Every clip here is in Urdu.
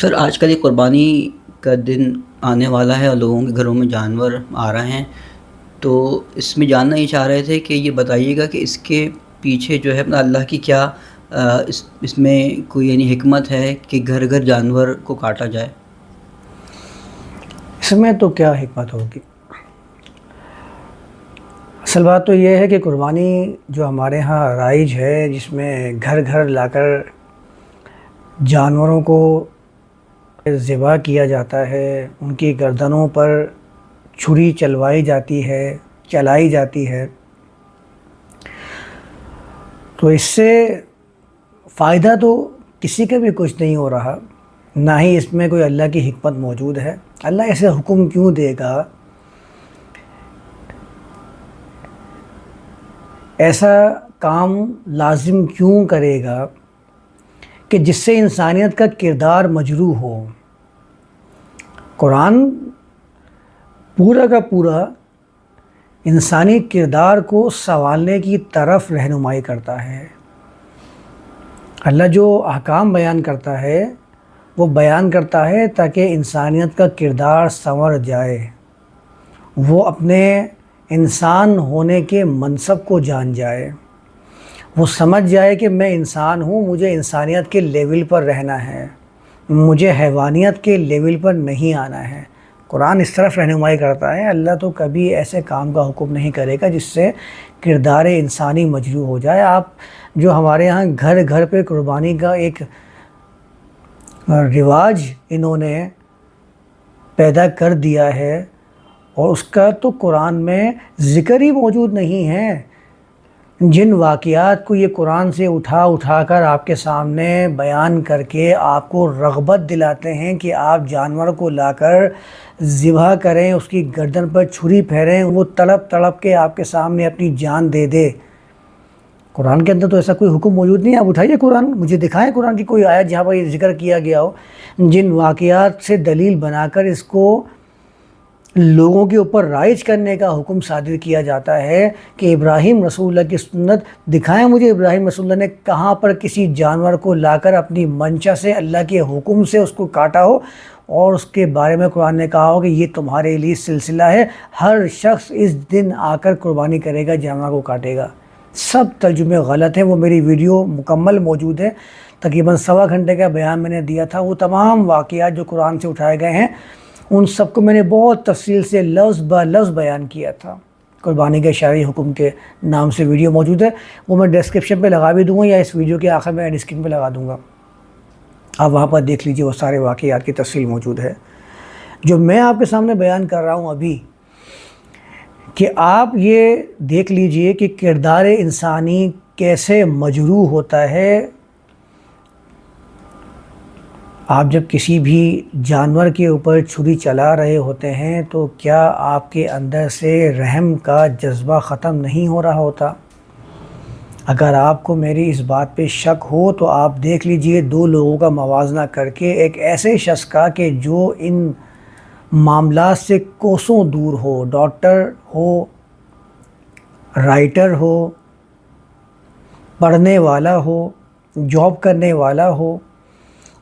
سر آج کل یہ قربانی کا دن آنے والا ہے اور لوگوں کے گھروں میں جانور آ رہے ہیں، تو اس میں جاننا یہ چاہ رہے تھے کہ یہ بتائیے گا کہ اس کے پیچھے جو ہے اپنا اللہ کی کیا اس میں کوئی یعنی حکمت ہے کہ گھر گھر جانور کو کاٹا جائے؟ اس میں تو کیا حکمت ہوگی؟ اصل بات تو یہ ہے کہ قربانی جو ہمارے ہاں رائج ہے، جس میں گھر گھر لا کر جانوروں کو ذبح کیا جاتا ہے، ان کی گردنوں پر چھری چلائی جاتی ہے، تو اس سے فائدہ تو کسی کا بھی کچھ نہیں ہو رہا، نہ ہی اس میں کوئی اللہ کی حکمت موجود ہے۔ اللہ ایسے حکم کیوں دے گا، ایسا کام لازم کیوں کرے گا کہ جس سے انسانیت کا کردار مجروح ہو؟ قرآن پورا کا پورا انسانی کردار کو سنوارنے کی طرف رہنمائی کرتا ہے۔ اللہ جو احکام بیان کرتا ہے وہ بیان کرتا ہے تاکہ انسانیت کا کردار سنور جائے، وہ اپنے انسان ہونے کے منصب کو جان جائے، وہ سمجھ جائے کہ میں انسان ہوں، مجھے انسانیت کے لیول پر رہنا ہے، مجھے حیوانیت کے لیول پر نہیں آنا ہے۔ قرآن اس طرف رہنمائی کرتا ہے۔ اللہ تو کبھی ایسے کام کا حکم نہیں کرے گا جس سے کردار انسانی مجروح ہو جائے۔ آپ جو ہمارے ہاں گھر گھر پہ قربانی کا ایک رواج انہوں نے پیدا کر دیا ہے، اور اس کا تو قرآن میں ذکر ہی موجود نہیں ہے۔ جن واقعات کو یہ قرآن سے اٹھا کر آپ کے سامنے بیان کر کے آپ کو رغبت دلاتے ہیں کہ آپ جانور کو لا کر ذبح کریں، اس کی گردن پر چھری پھیریں، وہ تڑپ کے آپ کے سامنے اپنی جان دے دے، قرآن کے اندر تو ایسا کوئی حکم موجود نہیں ہے۔ آپ اٹھائیے قرآن، مجھے دکھائیں قرآن کی کوئی آیت جہاں پر یہ ذکر کیا گیا ہو۔ جن واقعات سے دلیل بنا کر اس کو لوگوں کے اوپر رائج کرنے کا حکم صادر کیا جاتا ہے کہ ابراہیم رسول اللہ کی سنت دکھائیں مجھے، ابراہیم رسول اللہ نے کہاں پر کسی جانور کو لا کر اپنی منشا سے اللہ کے حکم سے اس کو کاٹا ہو، اور اس کے بارے میں قرآن نے کہا ہو کہ یہ تمہارے لیے سلسلہ ہے، ہر شخص اس دن آ کر قربانی کرے گا، جانور کو کاٹے گا۔ سب ترجمے غلط ہیں۔ وہ میری ویڈیو مکمل موجود ہے، تقریباً 1.25 گھنٹے کا بیان میں نے دیا تھا۔ وہ تمام واقعات جو قرآن سے اٹھائے گئے ہیں ان سب کو میں نے بہت تفصیل سے لفظ بہ لفظ بیان کیا تھا۔ قربانی کے شرعی حکم کے نام سے ویڈیو موجود ہے، وہ میں ڈسکرپشن پہ لگا بھی دوں گا، یا اس ویڈیو کے آخر میں اینڈ اسکرین پہ لگا دوں گا، آپ وہاں پر دیکھ لیجیے، وہ سارے واقعات کی تفصیل موجود ہے۔ جو میں آپ کے سامنے بیان کر رہا ہوں ابھی، کہ آپ یہ دیکھ لیجئے کہ کردار انسانی کیسے مجروح ہوتا ہے۔ آپ جب کسی بھی جانور کے اوپر چھری چلا رہے ہوتے ہیں تو کیا آپ کے اندر سے رحم کا جذبہ ختم نہیں ہو رہا ہوتا؟ اگر آپ کو میری اس بات پہ شک ہو تو آپ دیکھ لیجئے 2 لوگوں کا موازنہ کر کے، ایک ایسے شخص کا کہ جو ان معاملات سے کوسوں دور ہو، ڈاکٹر ہو، رائٹر ہو، پڑھنے والا ہو، جاب کرنے والا ہو،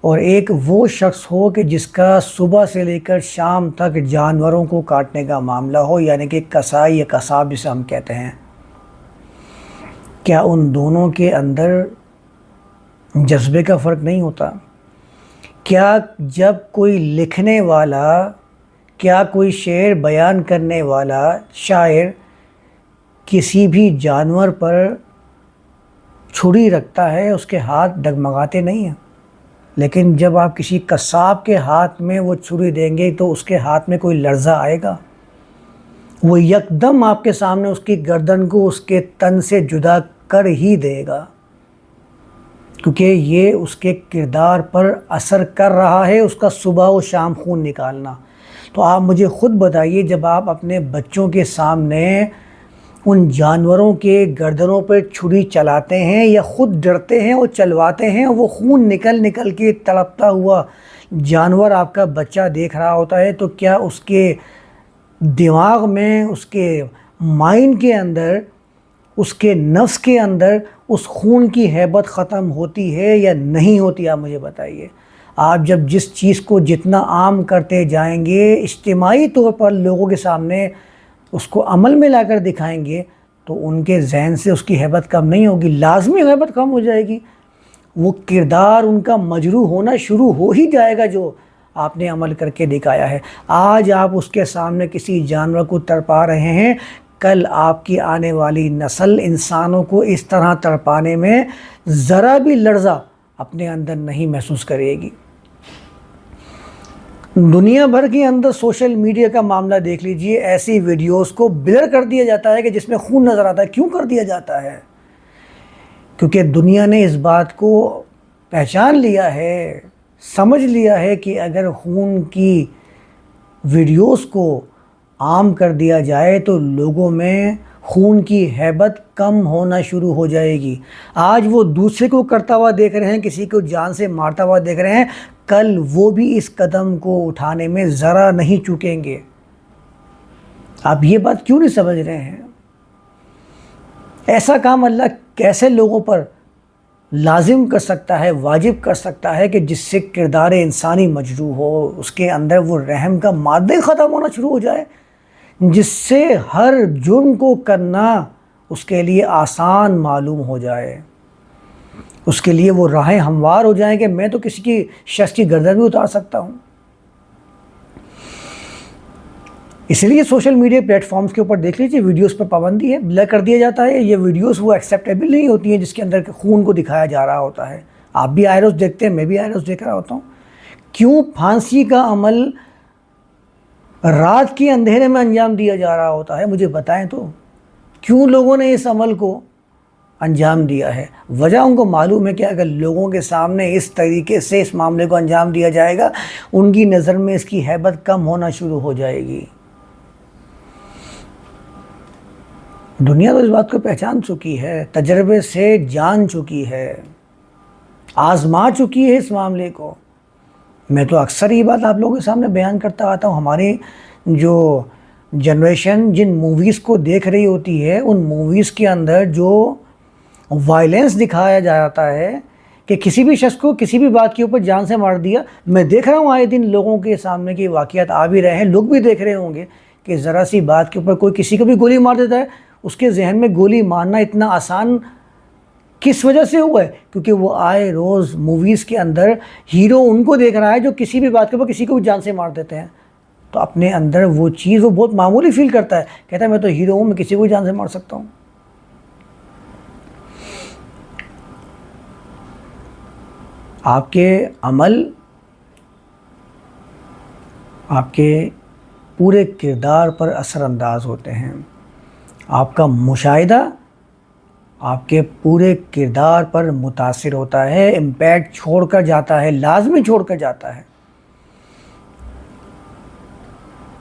اور ایک وہ شخص ہو کہ جس کا صبح سے لے کر شام تک جانوروں کو کاٹنے کا معاملہ ہو، یعنی کہ کسائی یا قصاب جسے ہم کہتے ہیں۔ کیا ان دونوں کے اندر جذبے کا فرق نہیں ہوتا؟ کیا جب کوئی لکھنے والا، کیا کوئی شعر بیان کرنے والا شاعر کسی بھی جانور پر چھری رکھتا ہے، اس کے ہاتھ ڈگمگاتے نہیں ہیں؟ لیکن جب آپ کسی قصاب کے ہاتھ میں وہ چھری دیں گے تو اس کے ہاتھ میں کوئی لرزہ آئے گا؟ وہ یکدم آپ کے سامنے اس کی گردن کو اس کے تن سے جدا کر ہی دے گا، کیونکہ یہ اس کے کردار پر اثر کر رہا ہے، اس کا صبح و شام خون نکالنا۔ تو آپ مجھے خود بتائیے، جب آپ اپنے بچوں کے سامنے ان جانوروں کے گردنوں پر چھری چلاتے ہیں یا خود ڈرتے ہیں اور چلواتے ہیں، وہ خون نکل کے تڑپتا ہوا جانور آپ کا بچہ دیکھ رہا ہوتا ہے، تو کیا اس کے دماغ میں، اس کے مائنڈ کے اندر، اس کے نفس کے اندر اس خون کی ہیبت ختم ہوتی ہے یا نہیں ہوتی؟ آپ مجھے بتائیے۔ آپ جب جس چیز کو جتنا عام کرتے جائیں گے، اجتماعی طور پر لوگوں کے سامنے اس کو عمل میں لا کر دکھائیں گے، تو ان کے ذہن سے اس کی ہیبت کم نہیں ہوگی، لازمی ہیبت کم ہو جائے گی۔ وہ کردار ان کا مجروح ہونا شروع ہو ہی جائے گا جو آپ نے عمل کر کے دکھایا ہے۔ آج آپ اس کے سامنے کسی جانور کو تڑپا رہے ہیں، کل آپ کی آنے والی نسل انسانوں کو اس طرح تڑپانے میں ذرا بھی لرزہ اپنے اندر نہیں محسوس کرے گی۔ دنیا بھر کے اندر سوشل میڈیا کا معاملہ دیکھ لیجئے، ایسی ویڈیوز کو بلر کر دیا جاتا ہے کہ جس میں خون نظر آتا ہے۔ کیوں کر دیا جاتا ہے؟ کیونکہ دنیا نے اس بات کو پہچان لیا ہے، سمجھ لیا ہے کہ اگر خون کی ویڈیوز کو عام کر دیا جائے تو لوگوں میں خون کی ہیبت کم ہونا شروع ہو جائے گی۔ آج وہ دوسرے کو کرتا ہوا دیکھ رہے ہیں، کسی کو جان سے مارتا ہوا دیکھ رہے ہیں، کل وہ بھی اس قدم کو اٹھانے میں ذرا نہیں چوکیں گے۔ آپ یہ بات کیوں نہیں سمجھ رہے ہیں؟ ایسا کام اللہ کیسے لوگوں پر لازم کر سکتا ہے، واجب کر سکتا ہے کہ جس سے کردار انسانی مجروح ہو، اس کے اندر وہ رحم کا مادہ ختم ہونا شروع ہو جائے، جس سے ہر جرم کو کرنا اس کے لیے آسان معلوم ہو جائے، اس کے لیے وہ راہیں ہموار ہو جائیں کہ میں تو کسی کی شخص کی گردن بھی اتار سکتا ہوں۔ اس لیے سوشل میڈیا پلیٹ فارمز کے اوپر دیکھ لیجیے، ویڈیوز پر پابندی ہے، بلر کر دیا جاتا ہے۔ یہ ویڈیوز وہ ایکسیپٹیبل نہیں ہوتی ہیں جس کے اندر خون کو دکھایا جا رہا ہوتا ہے۔ آپ بھی آئے روز دیکھتے ہیں، میں بھی آئے روز دیکھ رہا ہوتا ہوں۔ کیوں پھانسی کا عمل رات کے اندھیرے میں انجام دیا جا رہا ہوتا ہے؟ مجھے بتائیں تو، کیوں لوگوں نے اس عمل کو انجام دیا ہے؟ وجہ ان کو معلوم ہے کہ اگر لوگوں کے سامنے اس طریقے سے اس معاملے کو انجام دیا جائے گا، ان کی نظر میں اس کی ہیبت کم ہونا شروع ہو جائے گی۔ دنیا تو اس بات کو پہچان چکی ہے، تجربے سے جان چکی ہے، آزما چکی ہے اس معاملے کو۔ میں تو اکثر یہ بات آپ لوگوں کے سامنے بیان کرتا آتا ہوں، ہماری جو جنریشن جن موویز کو دیکھ رہی ہوتی ہے، ان موویز کے اندر جو وائلنس دکھایا جاتا ہے کہ کسی بھی شخص کو کسی بھی بات کے اوپر جان سے مار دیا، میں دیکھ رہا ہوں آئے دن لوگوں کے سامنے کے واقعات آ بھی رہے ہیں، لوگ بھی دیکھ رہے ہوں گے کہ ذرا سی بات کے اوپر کوئی کسی کو بھی گولی مار دیتا ہے، اس کے ذہن میں گولی مارنا اتنا آسان کس وجہ سے ہوا ہے؟ کیونکہ وہ آئے روز موویز کے اندر ہیرو ان کو دیکھ رہا ہے جو کسی بھی بات کے اوپر کسی کو بھی جان سے مار دیتے ہیں، تو اپنے اندر وہ چیز وہ بہت معمولی فیل کرتا ہے، کہتا ہے میں تو ہیرو ہوں، میں کسی کو بھی جان سے مار سکتا ہوں۔ آپ کے عمل، آپ کے پورے کردار پر اثر انداز ہوتے ہیں۔ آپ کا مشاہدہ آپ کے پورے کردار پر متاثر ہوتا ہے، امپیکٹ چھوڑ کر جاتا ہے، لازمی چھوڑ کر جاتا ہے۔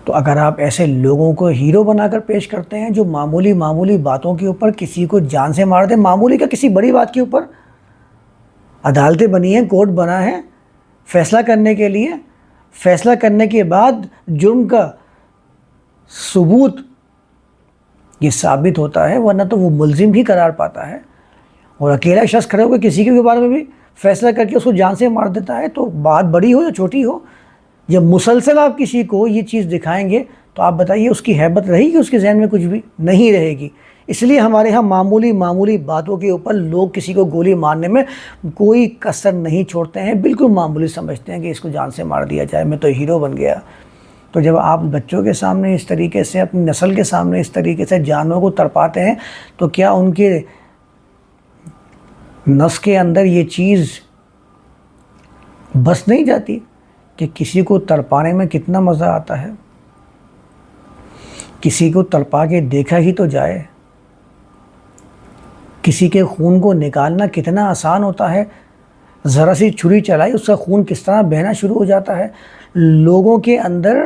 تو اگر آپ ایسے لوگوں کو ہیرو بنا کر پیش کرتے ہیں جو معمولی معمولی باتوں کے اوپر کسی کو جان سے مار دیں، معمولی کا کسی بڑی بات کے اوپر عدالتیں بنی ہیں، کورٹ بنا ہے فیصلہ کرنے کے لیے، فیصلہ کرنے کے بعد جرم کا ثبوت یہ ثابت ہوتا ہے، ورنہ تو وہ ملزم ہی قرار پاتا ہے، اور اکیلا شخص کھڑے ہو کے کسی کے بارے میں بھی فیصلہ کر کے اس کو جان سے مار دیتا ہے، تو بات بڑی ہو یا چھوٹی ہو، جب مسلسل آپ کسی کو یہ چیز دکھائیں گے تو آپ بتائیے اس کی ہیبت رہے گی؟ اس کے ذہن میں کچھ بھی نہیں رہے گی۔ اس لیے ہمارے ہاں معمولی معمولی باتوں کے اوپر لوگ کسی کو گولی مارنے میں کوئی کسر نہیں چھوڑتے ہیں، بالکل معمولی سمجھتے ہیں کہ اس کو جان سے مار دیا جائے، میں تو ہیرو بن گیا۔ تو جب آپ بچوں کے سامنے اس طریقے سے، اپنی نسل کے سامنے اس طریقے سے جانوروں کو تڑپاتے ہیں، تو کیا ان کے نس کے اندر یہ چیز بس نہیں جاتی کہ کسی کو تڑپانے میں کتنا مزہ آتا ہے؟ کسی کو تڑپا کے دیکھا ہی تو جائے، کسی کے خون کو نکالنا کتنا آسان ہوتا ہے، ذرا سی چھری چلائی اس کا خون کس طرح بہنا شروع ہو جاتا ہے۔ لوگوں کے اندر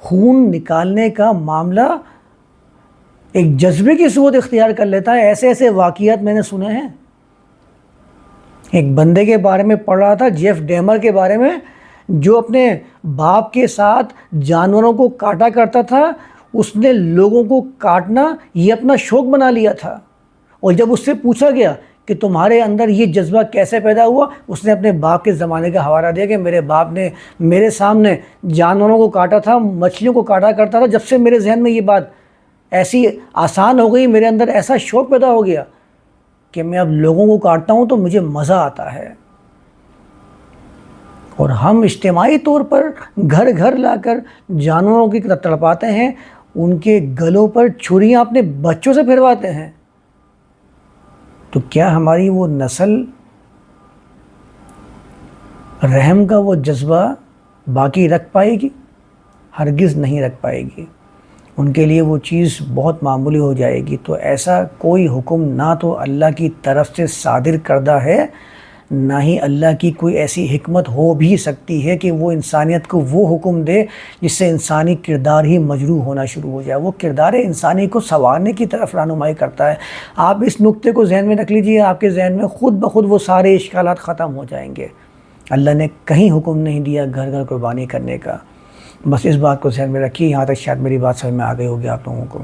خون نکالنے کا معاملہ ایک جذبے کی صورت اختیار کر لیتا ہے۔ ایسے ایسے واقعات میں نے سنے ہیں۔ ایک بندے کے بارے میں پڑھ رہا تھا، جیف ڈیمر کے بارے میں، جو اپنے باپ کے ساتھ جانوروں کو کاٹا کرتا تھا، اس نے لوگوں کو کاٹنا یہ اپنا شوق بنا لیا تھا، اور جب اس سے پوچھا گیا کہ کہ تمہارے اندر یہ جذبہ کیسے پیدا ہوا؟ اس نے اپنے باپ کے زمانے کا حوالہ دیا کہ میرے باپ نے میرے سامنے جانوروں کو کاٹا تھا، مچھلیوں کو کاٹا کرتا تھا، جب سے میرے ذہن میں یہ بات ایسی آسان ہو گئی، میرے اندر ایسا شوق پیدا ہو گیا کہ میں اب لوگوں کو کاٹتا ہوں تو مجھے مزہ آتا ہے۔ اور ہم اجتماعی طور پر گھر گھر لا کر جانوروں کی تڑپاتے ہیں، ان کے گلوں پر چھریاں اپنے بچوں سے پھرواتے ہیں، تو کیا ہماری وہ نسل رحم کا وہ جذبہ باقی رکھ پائے گی؟ ہرگز نہیں رکھ پائے گی، ان کے لیے وہ چیز بہت معمولی ہو جائے گی۔ تو ایسا کوئی حکم نہ تو اللہ کی طرف سے صادر کردہ ہے، نہ ہی اللہ کی کوئی ایسی حکمت ہو بھی سکتی ہے کہ وہ انسانیت کو وہ حکم دے جس سے انسانی کردار ہی مجروح ہونا شروع ہو جائے۔ وہ کردار انسانی کو سنوارنے کی طرف رہنمائی کرتا ہے۔ آپ اس نقطے کو ذہن میں رکھ لیجئے، آپ کے ذہن میں خود بخود وہ سارے اشکالات ختم ہو جائیں گے۔ اللہ نے کہیں حکم نہیں دیا گھر گھر قربانی کرنے کا، بس اس بات کو ذہن میں رکھیے۔ یہاں تک شاید میری بات سمجھ میں آ گئی ہوگی آپ لوگوں کو۔